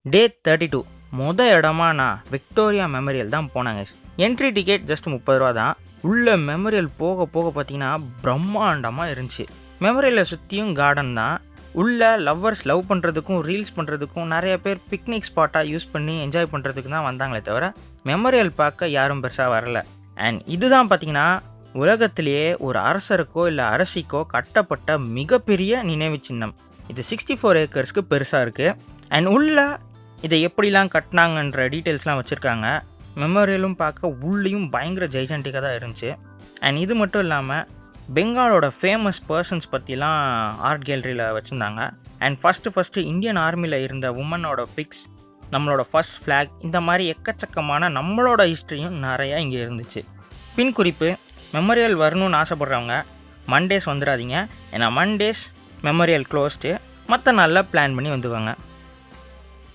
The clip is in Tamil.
டே 32 இடமா நான் விக்டோரியா மெமோரியல் தான் போனாங்க. என்ட்ரி டிக்கெட் ஜஸ்ட் 30 ரூபா தான். உள்ள மெமோரியல் போக போக பார்த்தீங்கன்னா பிரம்மாண்டமாக இருந்துச்சு. மெமோரியலை சுற்றியும் கார்டன் தான். உள்ள லவ்வர்ஸ் லவ் பண்ணுறதுக்கும் ரீல்ஸ் பண்ணுறதுக்கும் நிறைய பேர் பிக்னிக் ஸ்பாட்டாக யூஸ் பண்ணி என்ஜாய் பண்ணுறதுக்கு தான் வந்தாங்களே தவிர மெமோரியல் பார்க்க யாரும் பெருசாக வரல. அண்ட் இதுதான் பார்த்தீங்கன்னா உலகத்திலேயே ஒரு அரசருக்கோ இல்லை அரசிக்கோ கட்டப்பட்ட மிகப்பெரிய நினைவு சின்னம். இது 64 ஏக்கர்ஸ்க்கு பெருசாக இருக்குது. அண்ட் உள்ள இதை எப்படிலாம் கட்டினாங்கன்ற டீட்டெயில்ஸ்லாம் வச்சுருக்காங்க. மெமோரியலும் பார்க்க உள்ளேயும் பயங்கர ஜெய்ஜென்டிக்காக தான் இருந்துச்சு. அண்ட் இது மட்டும் இல்லாமல் பெங்காலோட ஃபேமஸ் பர்சன்ஸ் பற்றிலாம் ஆர்ட் கேலரியில் வச்சுருந்தாங்க. அண்ட் ஃபஸ்ட்டு இந்தியன் ஆர்மியில் இருந்த உமனோட பிக்ஸ், நம்மளோட ஃபர்ஸ்ட் ஃப்ளாக், இந்த மாதிரி எக்கச்சக்கமான நம்மளோட ஹிஸ்ட்ரியும் நிறையா இங்கே இருந்துச்சு. பின் குறிப்பு: மெமோரியல் வரணும்னு ஆசைப்பட்றவங்க மண்டேஸ் வந்துடாதீங்க. ஏன்னா மண்டேஸ் மெமோரியல் க்ளோஸ்டு. மற்ற நாளில் பிளான் பண்ணி வந்துவாங்க.